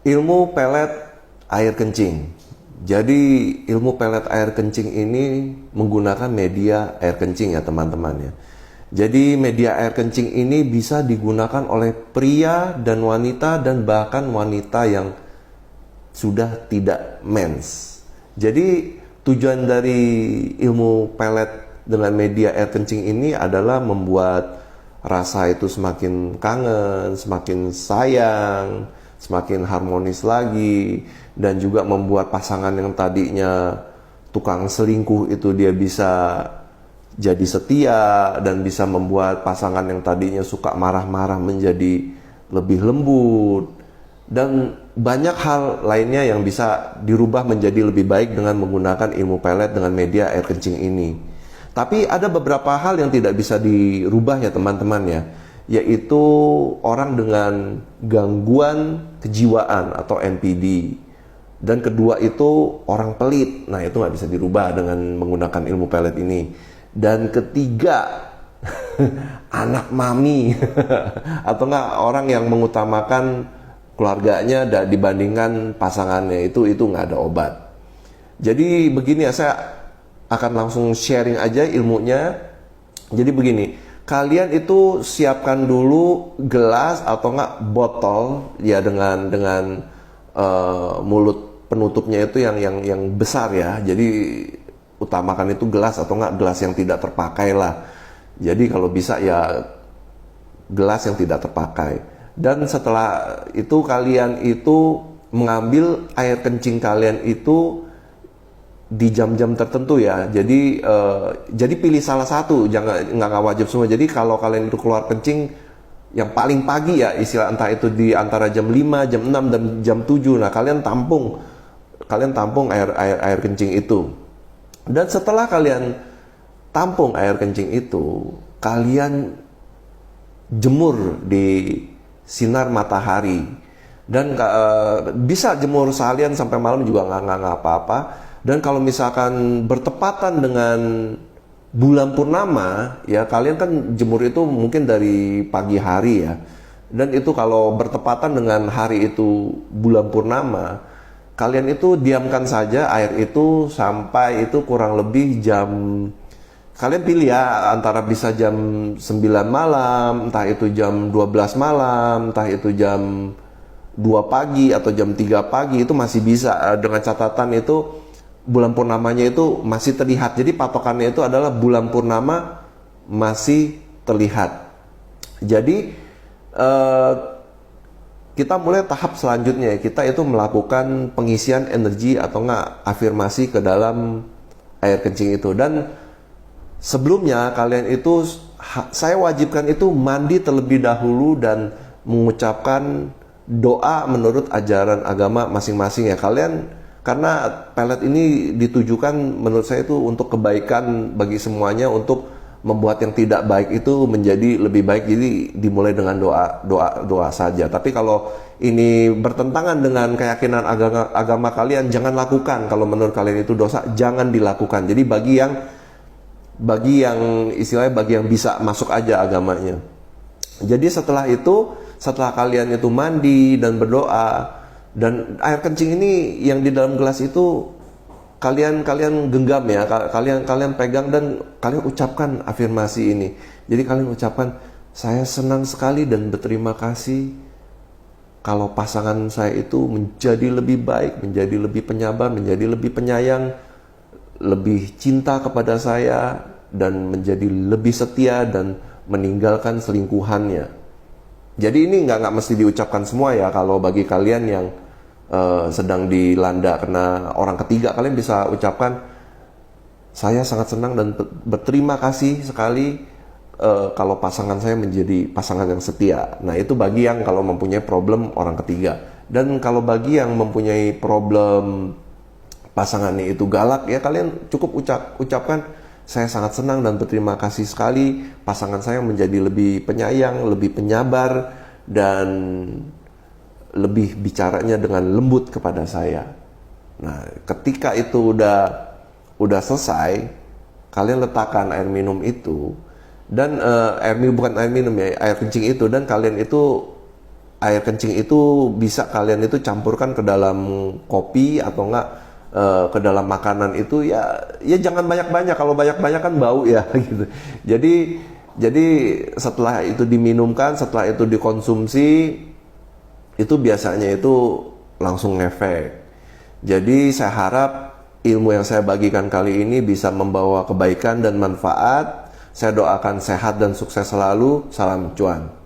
Ilmu pelet air kencing. Jadi ilmu pelet air kencing ini menggunakan media air kencing ya teman-teman ya. Jadi media air kencing ini bisa digunakan oleh pria dan wanita dan bahkan wanita yang sudah tidak mens. Jadi tujuan dari ilmu pelet dengan media air kencing ini adalah membuat rasa itu semakin kangen, semakin sayang, semakin harmonis lagi, dan juga membuat pasangan yang tadinya tukang selingkuh itu dia bisa jadi setia, dan bisa membuat pasangan yang tadinya suka marah-marah menjadi lebih lembut, dan banyak hal lainnya yang bisa dirubah menjadi lebih baik dengan menggunakan ilmu pelet dengan media air kencing ini. Tapi ada beberapa hal yang tidak bisa dirubah ya teman-teman ya, yaitu orang dengan gangguan kejiwaan atau NPD. Dan kedua itu orang pelit. Nah itu nggak bisa dirubah dengan menggunakan ilmu pelet ini. Dan ketiga anak mami atau nggak orang yang mengutamakan keluarganya dibandingkan pasangannya, itu nggak ada obat. Jadi begini ya, saya akan langsung sharing aja ilmunya. Jadi begini, kalian itu siapkan dulu gelas atau enggak botol ya dengan mulut penutupnya itu yang besar ya. Jadi utamakan itu gelas atau enggak gelas yang tidak terpakai lah. Jadi kalau bisa ya gelas yang tidak terpakai. Dan setelah itu kalian itu mengambil air kencing kalian itu di jam-jam tertentu ya. Jadi pilih salah satu, jangan nggak wajib semua. Jadi kalau kalian itu keluar kencing yang paling pagi ya, istilah entah itu di antara jam 5, jam 6 dan jam 7. Nah, kalian tampung air kencing itu. Dan setelah kalian tampung air kencing itu, kalian jemur di sinar matahari. Dan bisa jemur seharian sampai malam juga nggak apa-apa. Dan kalau misalkan bertepatan dengan bulan purnama, ya kalian kan jemur itu mungkin dari pagi hari ya. Dan itu kalau bertepatan dengan hari itu bulan purnama, kalian itu diamkan saja air itu sampai itu kurang lebih jam, kalian pilih ya, antara bisa jam 9 malam, entah itu jam 12 malam, entah itu jam 2 pagi atau jam 3 pagi, itu masih bisa, dengan catatan itu bulan purnamanya itu masih terlihat. Jadi patokannya itu adalah bulan purnama masih terlihat. Jadi kita mulai tahap selanjutnya, kita itu melakukan pengisian energi atau enggak afirmasi ke dalam air kencing itu. Dan sebelumnya kalian itu, saya wajibkan itu mandi terlebih dahulu dan mengucapkan doa menurut ajaran agama masing-masing ya kalian. Karena pelet ini ditujukan menurut saya itu untuk kebaikan bagi semuanya, untuk membuat yang tidak baik itu menjadi lebih baik. Jadi dimulai dengan doa saja. Tapi kalau ini bertentangan dengan keyakinan agama kalian, jangan lakukan. Kalau menurut kalian itu dosa, jangan dilakukan. Jadi bagi yang istilahnya bagi yang bisa masuk aja agamanya. Jadi setelah kalian itu mandi dan berdoa, dan air kencing ini yang di dalam gelas itu kalian genggam ya, kalian pegang dan kalian ucapkan afirmasi ini. Jadi kalian ucapkan, saya senang sekali dan berterima kasih kalau pasangan saya itu menjadi lebih baik, menjadi lebih penyabar, menjadi lebih penyayang, lebih cinta kepada saya, dan menjadi lebih setia dan meninggalkan selingkuhannya. Jadi ini nggak mesti diucapkan semua ya. Kalau bagi kalian yang sedang dilanda karena orang ketiga, kalian bisa ucapkan, saya sangat senang dan berterima kasih sekali kalau pasangan saya menjadi pasangan yang setia. Nah itu bagi yang kalau mempunyai problem orang ketiga. Dan kalau bagi yang mempunyai problem pasangannya itu galak ya, kalian cukup ucapkan, saya sangat senang dan berterima kasih sekali pasangan saya menjadi lebih penyayang, lebih penyabar, dan lebih bicaranya dengan lembut kepada saya. Nah, ketika itu udah selesai, kalian letakkan air minum itu, dan bukan air minum ya, air kencing itu, dan kalian itu air kencing itu bisa kalian itu campurkan ke dalam kopi atau enggak ke dalam makanan itu, ya jangan banyak-banyak. Kalau banyak-banyak kan bau ya gitu. Jadi setelah itu diminumkan, setelah itu dikonsumsi, itu biasanya itu langsung ngefek. Jadi saya harap ilmu yang saya bagikan kali ini bisa membawa kebaikan dan manfaat. Saya doakan sehat dan sukses selalu. Salam cuan.